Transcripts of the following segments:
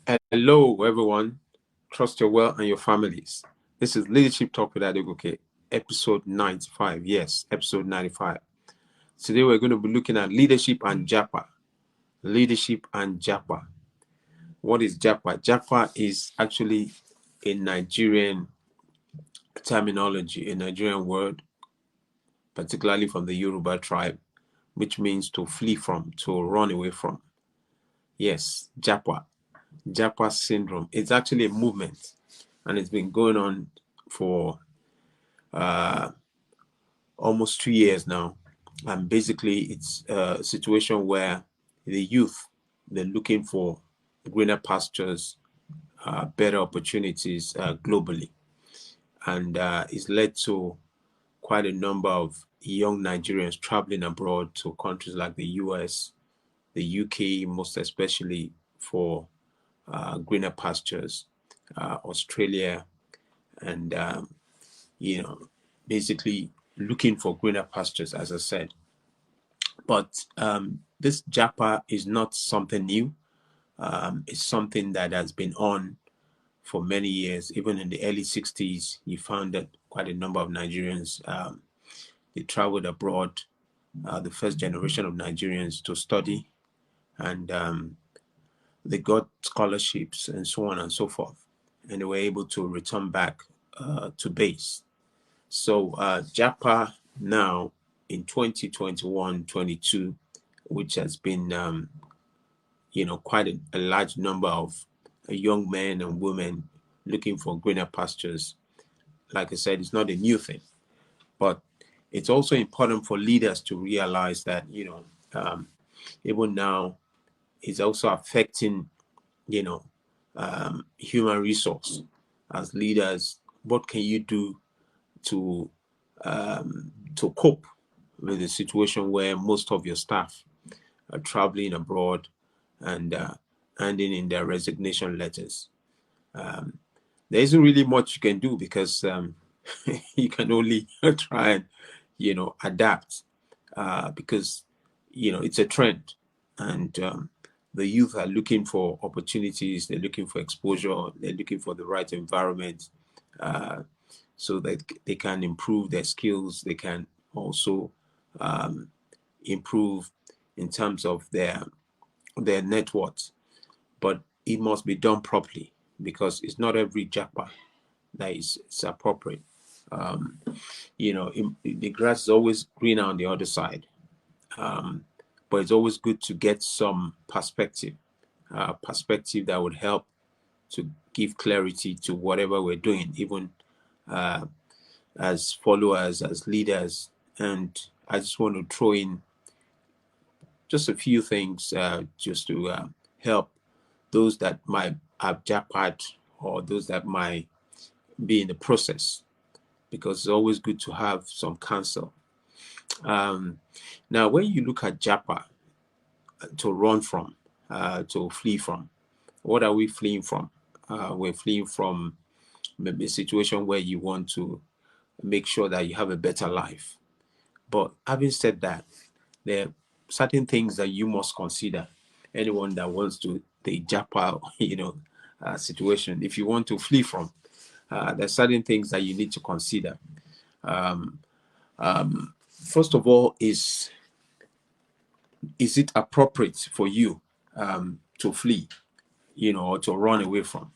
Hello, everyone. Trust your well and your families. This is Leadership Talk with Adegoke, episode 95. Yes, episode 95. Today, we're going to be looking at leadership and Japa. Leadership and Japa. What is Japa? Japa is actually a Nigerian terminology, a Nigerian word, particularly from the Yoruba tribe, which means to flee from, to run away from. Yes, Japa. Japa syndrome. It's actually a movement, and it's been going on for almost 2 years now. And basically, it's a situation where the youth, they're looking for greener pastures, better opportunities globally. And it's led to quite a number of young Nigerians traveling abroad to countries like the US, the UK, most especially for greener pastures, Australia, and basically looking for greener pastures, as I said. But this Japa is not something new. It's something that has been on for many years. Even in the early 60s, you found that quite a number of Nigerians, they traveled abroad, the first generation of Nigerians to study, and they got scholarships and so on and so forth. And they were able to return back to base. So Japa now in 2021-22, which has been quite a large number of young men and women looking for greener pastures. Like I said, it's not a new thing, but it's also important for leaders to realize that even now it's also affecting human resource. As leaders, what can you do to cope with the situation where most of your staff are traveling abroad and handing in their resignation letters? There isn't really much you can do because you can only try and adapt because it's a trend, and the youth are looking for opportunities, they're looking for exposure, they're looking for the right environment, so that they can improve their skills. They can also improve in terms of their net worth, but it must be done properly because it's not every Japa that is appropriate. Um, the grass is always greener on the other side, but it's always good to get some perspective that would help to give clarity to whatever we're doing, even as followers, as leaders. And I just want to throw in just a few things just to help those that might have jackpot or those that might be in the process, because it's always good to have some counsel. Now, when you look at Japa, to run from, to flee from, what are we fleeing from? We're fleeing from maybe a situation where you want to make sure that you have a better life. But having said that, there are certain things that you must consider. Anyone that wants to the Japa, situation, if you want to flee from, there are certain things that you need to consider. First of all, is it appropriate for you to flee, or to run away from?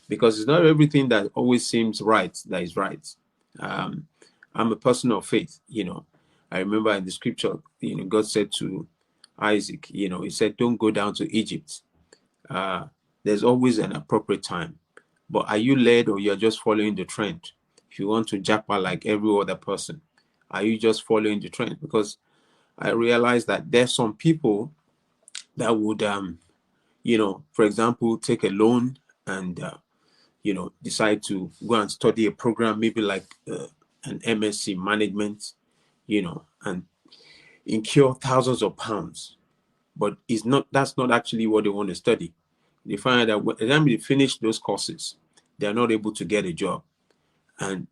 Because it's not everything that always seems right that is right. I'm a person of faith. I remember in the scripture, God said to Isaac, he said, don't go down to Egypt. There's always an appropriate time. But are you led, or you're just following the trend? If you want to japa like every other person, are you just following the trend? Because I realize that there's some people that would, for example, take a loan and, decide to go and study a program, maybe like an MSc management, and incur thousands of pounds. But that's not actually what they want to study. They find that by the time they finish those courses, they're not able to get a job. And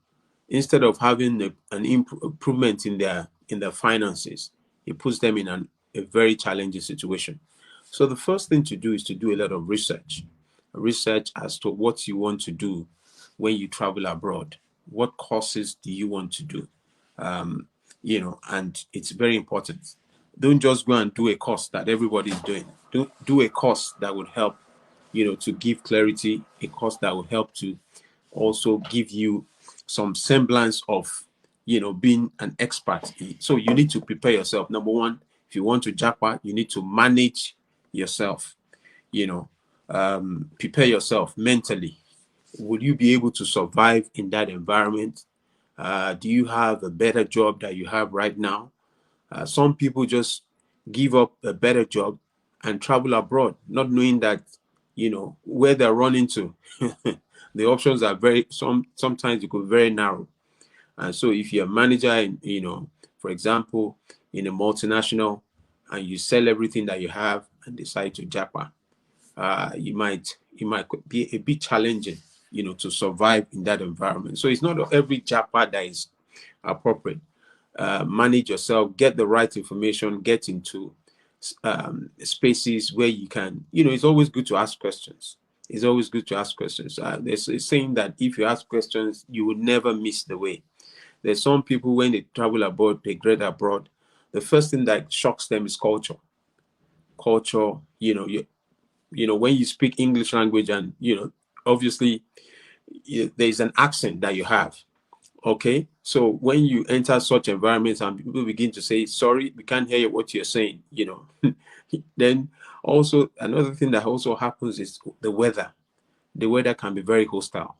instead of having an improvement in their finances, it puts them in a very challenging situation. So the first thing to do is to do a lot of research. research as to what you want to do when you travel abroad. What courses do you want to do? And it's very important. Don't just go and do a course that everybody's doing. Don't do a course that would help, to give clarity, a course that will help to also give you some semblance of, being an expert. So you need to prepare yourself. Number one, if you want to Japa, you need to manage yourself, prepare yourself mentally. Will you be able to survive in that environment? Do you have a better job that you have right now? Some people just give up a better job and travel abroad, not knowing that, where they're running to. The options are sometimes it could be very narrow. And so if you're a manager in, for example, in a multinational, and you sell everything that you have and decide to Japa, it might be a bit challenging, to survive in that environment. So it's not every Japa that is appropriate. Manage yourself, get the right information, get into spaces where you can, it's always good to ask questions. It's always good to ask questions. There's a saying that if you ask questions, you will never miss the way. There's some people, when they travel abroad, they grad abroad, the first thing that shocks them is culture. Culture, when you speak English language and, obviously there's an accent that you have. Okay, so when you enter such environments and people begin to say, sorry, we can't hear what you're saying, then also another thing that also happens is the weather. The weather can be very hostile,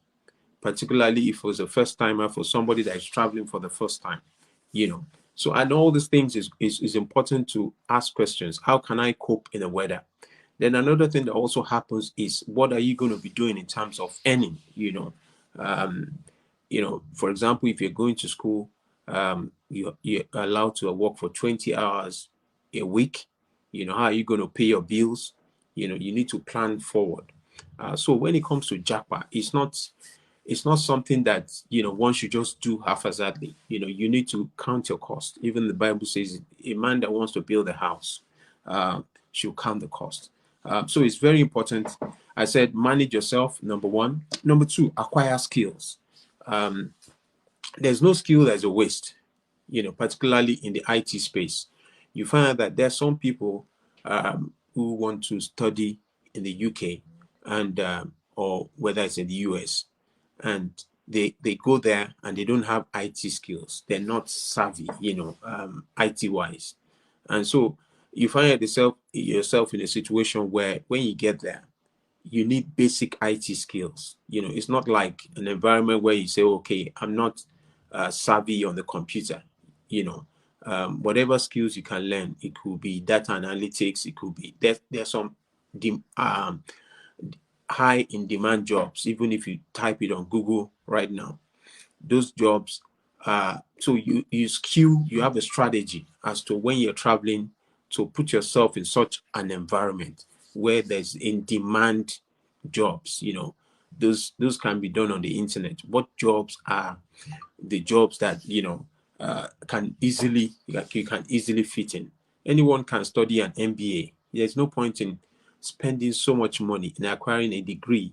particularly if it was a first timer, for somebody that is traveling for the first time, So, and all these things is important to ask questions. How can I cope in the weather? Then another thing that also happens is, what are you going to be doing in terms of earning? For example, if you're going to school, you're allowed to work for 20 hours a week. How are you going to pay your bills? You need to plan forward. So when it comes to Japa, it's not something that one should just do haphazardly. You need to count your cost. Even the Bible says a man that wants to build a house should count the cost. So it's very important. I said manage yourself, number one. Number two, acquire skills. There's no skill that's a waste, particularly in the IT space. You find that there are some people who want to study in the UK and or whether it's in the US, and they go there and they don't have IT skills. They're not savvy, IT wise. And so you find yourself in a situation where when you get there, you need basic IT skills. It's not like an environment where you say, okay, I'm not savvy on the computer. Whatever skills you can learn, it could be data analytics, it could be there's some high in demand jobs. Even if you type it on Google right now, those jobs, so you have a strategy as to when you're traveling to put yourself in such an environment where there's in demand jobs. Those can be done on the internet. What jobs are the jobs that you can easily fit in? Anyone can study an MBA. There's no point in spending so much money in acquiring a degree,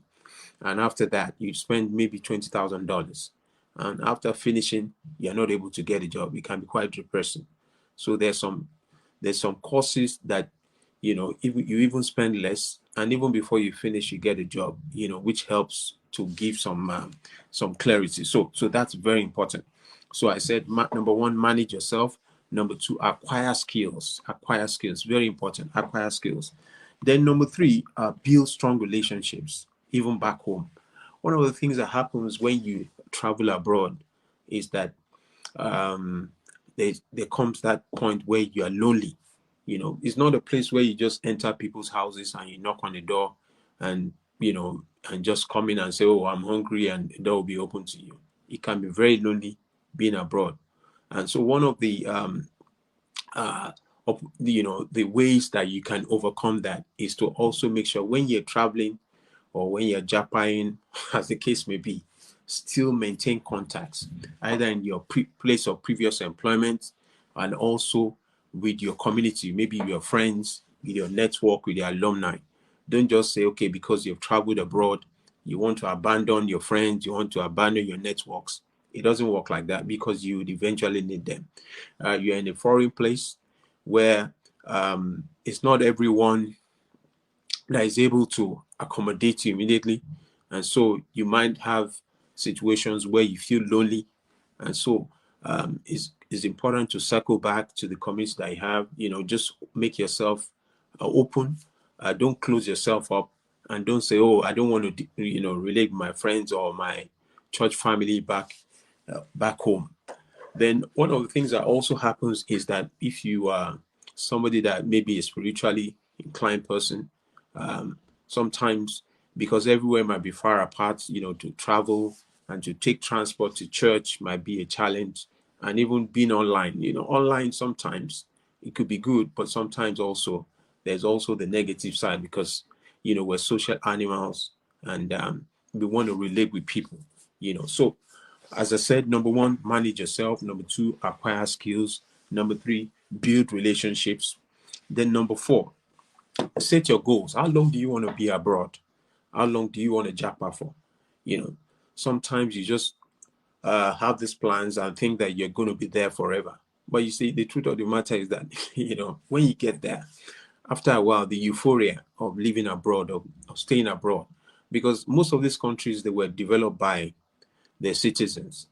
and after that you spend maybe $20,000, and after finishing you're not able to get a job. It can be quite depressing. So there's some courses that if you even spend less, and even before you finish you get a job, which helps to give some clarity. So that's very important. So I said, number one, manage yourself. Number two, acquire skills. Very important. Acquire skills. Then number three, build strong relationships even back home. One of the things that happens when you travel abroad is that there comes that point where you are lonely. It's not a place where you just enter people's houses and you knock on the door and and just come in and say, oh, I'm hungry, and the door will be open to you. It can be very lonely being abroad. And so one of the the ways that you can overcome that is to also make sure when you're traveling or when you're japaing, as the case may be, still maintain contacts either in your place of previous employment and also with your community, maybe your friends, with your network, with your alumni. Don't just say, okay, because you've traveled abroad, you want to abandon your friends, you want to abandon your networks. It doesn't work like that, because you would eventually need them. You're in a foreign place where it's not everyone that is able to accommodate you immediately. And so you might have situations where you feel lonely. And so it's important to circle back to the community that you have. Just make yourself open. Don't close yourself up, and don't say, oh, I don't want to, relate with my friends or my church family back home. Then one of the things that also happens is that if you are somebody that maybe a spiritually inclined person, sometimes, because everywhere might be far apart, to travel and to take transport to church might be a challenge. And even being online, online sometimes it could be good, but sometimes also there's also the negative side, because we're social animals, and we want to relate with people. So as I said, number one, manage yourself. Number two, acquire skills. Number three, build relationships. Then number four, set your goals. How long do you want to be abroad? How long do you want to japa for? Sometimes you just have these plans and think that you're going to be there forever. But you see, the truth of the matter is that, when you get there, after a while, the euphoria of living abroad, of staying abroad, because most of these countries, they were developed by their citizens,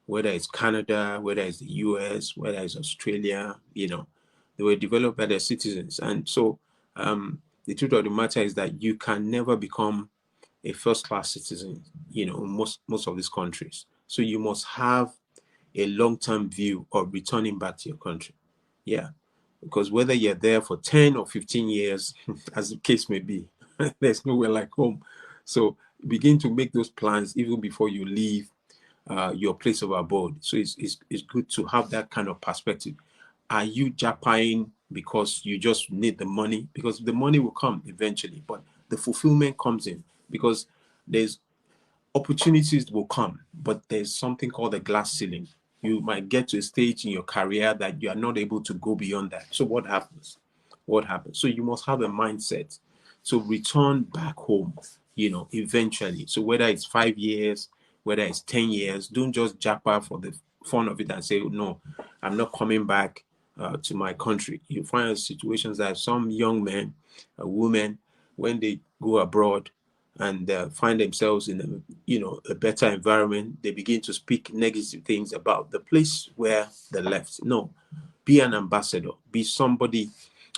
whether it's Canada, whether it's the US, whether it's Australia, they were developed by their citizens. And so the truth of the matter is that you can never become a first class citizen, in most of these countries. So you must have a long term view of returning back to your country. Yeah. Because whether you're there for 10 or 15 years, as the case may be, there's nowhere like home. So begin to make those plans even before you leave your place of abode. So it's good to have that kind of perspective. Are you japaing because you just need the money? Because the money will come eventually, but the fulfillment comes in because there's opportunities will come, but there's something called a glass ceiling. You might get to a stage in your career that you are not able to go beyond that. So what happens? What happens? So you must have a mindset to return back home, eventually. So whether it's 5 years, whether it's 10 years, don't just japa for the fun of it and say, no, I'm not coming back to my country. You find situations that some young men, women, when they go abroad, and find themselves in a better environment, they begin to speak negative things about the place where they left. No, be an ambassador, be somebody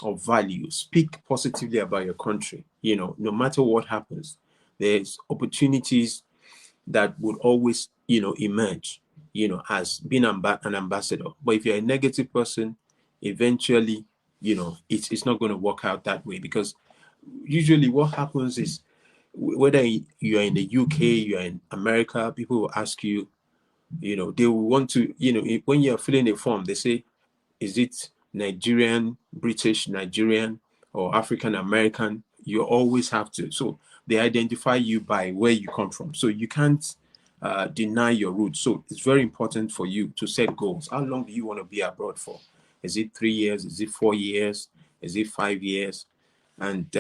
of value, speak positively about your country. No matter what happens, there's opportunities that would always emerge, as being an ambassador. But if you're a negative person, eventually it's not going to work out that way, because usually what happens is, whether you're in the UK, you're in America, people will ask you, they will want to, when you're filling a form, they say, is it Nigerian, British, Nigerian, or African American? You always have to. So they identify you by where you come from. So you can't deny your roots. So it's very important for you to set goals. How long do you want to be abroad for? Is it 3 years? Is it 4 years? Is it 5 years? And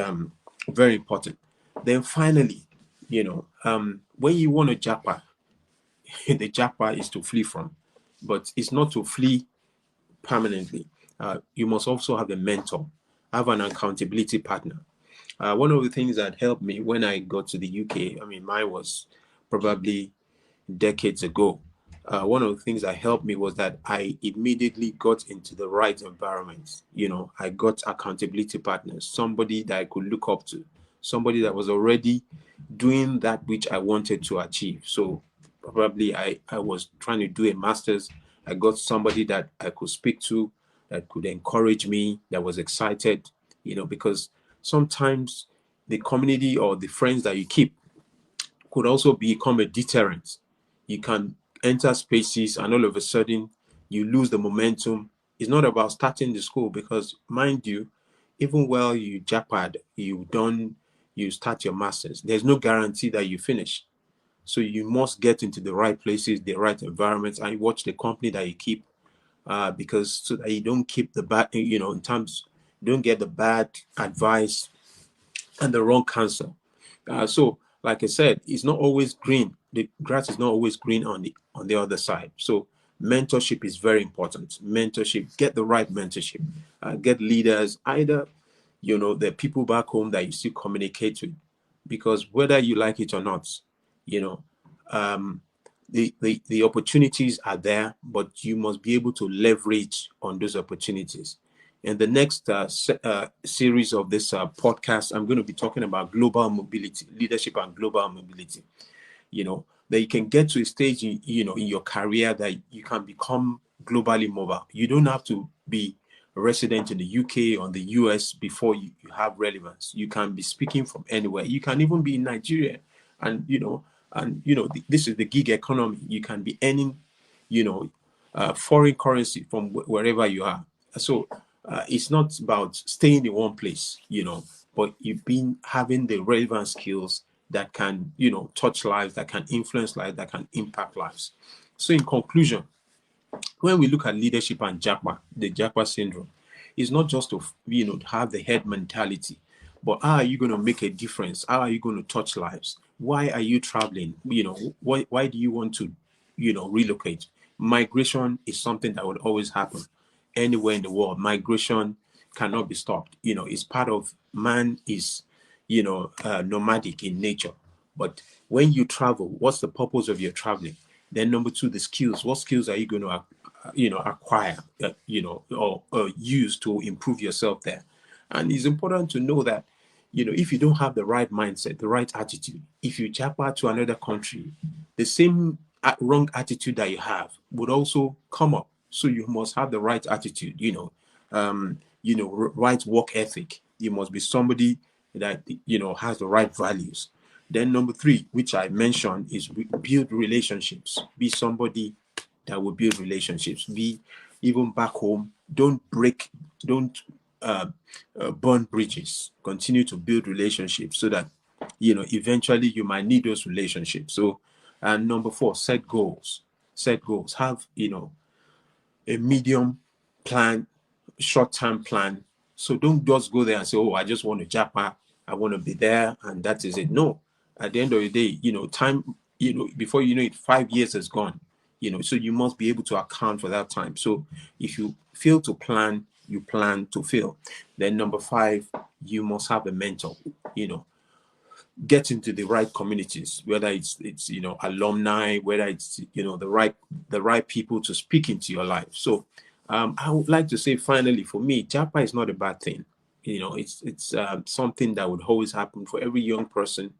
very important. Then finally, when you want to japa, the japa is to flee from, but it's not to flee permanently. You must also have a mentor, have an accountability partner. One of the things that helped me when I got to the UK, I mean, mine was probably decades ago. One of the things that helped me was that I immediately got into the right environment. I got accountability partners, somebody that I could look up to, somebody that was already doing that which I wanted to achieve. So probably I was trying to do a master's. I got somebody that I could speak to, that could encourage me, that was excited, because sometimes the community or the friends that you keep could also become a deterrent. You can enter spaces and all of a sudden you lose the momentum. It's not about starting the school, because mind you, even while you japad, you start your masters, there's no guarantee that you finish. So you must get into the right places, the right environments, and watch the company that you keep, because so that you don't keep the bad, in terms, you don't get the bad advice and the wrong counsel. So, like I said, it's not always green. The grass is not always green on the other side. So, mentorship is very important. Mentorship, get the right mentorship. Get leaders, either the people back home that you still communicate with, because whether you like it or not, you know, um, the opportunities are there, but you must be able to leverage on those opportunities. In the next series of this podcast, I'm going to be talking about global mobility, leadership and global mobility. That you can get to a stage in your career that you can become globally mobile. You don't have to be a resident in the UK or the US before you have relevance. You can be speaking from anywhere. You can even be in Nigeria, and this is the gig economy. You can be earning you know foreign currency from wherever you are. So it's not about staying in one place, but you've been having the relevant skills that can, touch lives, that can influence lives, that can impact lives. So, in conclusion, when we look at leadership and Japa, the Japa syndrome, it's not just to have the head mentality, but how are you going to make a difference? How are you going to touch lives? Why are you traveling? Why do you want to relocate? Migration is something that would always happen anywhere in the world. Migration cannot be stopped. It's part of man is nomadic in nature. But when you travel, what's the purpose of your traveling? Then number two, the skills. What skills are you going to acquire, or use to improve yourself there? And it's important to know that, if you don't have the right mindset, the right attitude, if you jump to another country, the same wrong attitude that you have would also come up. So you must have the right attitude, right work ethic. You must be somebody that, has the right values. Then number three, which I mentioned, is build relationships. Be somebody that will build relationships. Be even back home. Don't burn bridges. Continue to build relationships so that eventually you might need those relationships. So, and number four, set goals. Set goals. Have a medium plan, short-term plan. So don't just go there and say, "Oh, I just want to Japa. I want to be there, and that is it." No. At the end of the day, time. Before you know it, 5 years is gone. So you must be able to account for that time. So if you fail to plan, you plan to fail. Then number five, you must have a mentor. Get into the right communities, whether it's alumni, whether it's the right people to speak into your life. So I would like to say, finally, for me, Japa is not a bad thing. It's something that would always happen for every young person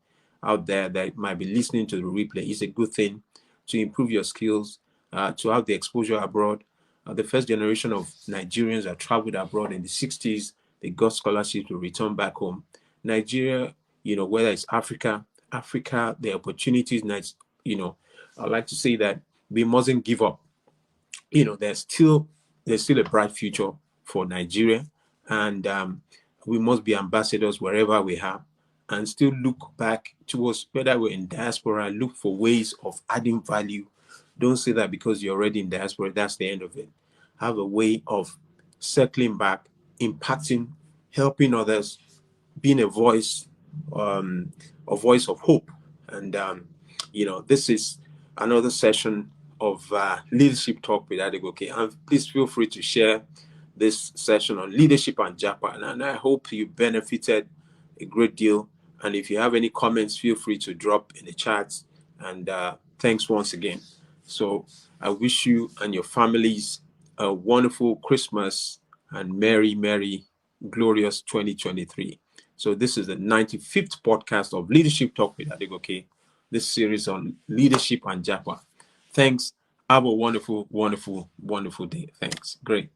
out there that might be listening to the replay. It's a good thing to improve your skills, to have the exposure abroad. The first generation of Nigerians that traveled abroad in the 60s, they got scholarships to return back home. Nigeria, whether it's Africa, the opportunities, I like to say that we mustn't give up. There's still a bright future for Nigeria, and we must be ambassadors wherever we are, and still look back towards, whether we're in diaspora, look for ways of adding value. Don't say that because you're already in diaspora, that's the end of it. Have a way of circling back, impacting, helping others, being a voice of hope. And this is another session of Leadership Talk with Adegoke. And please feel free to share this session on leadership and Japan. And I hope you benefited a great deal. And if you have any comments, feel free to drop in the chat. And thanks once again. So I wish you and your families a wonderful Christmas and merry, glorious 2023. So this is the 95th podcast of Leadership Talk with Adegoke. This series on leadership and Japa. Thanks. Have a wonderful, wonderful, wonderful day. Thanks. Great.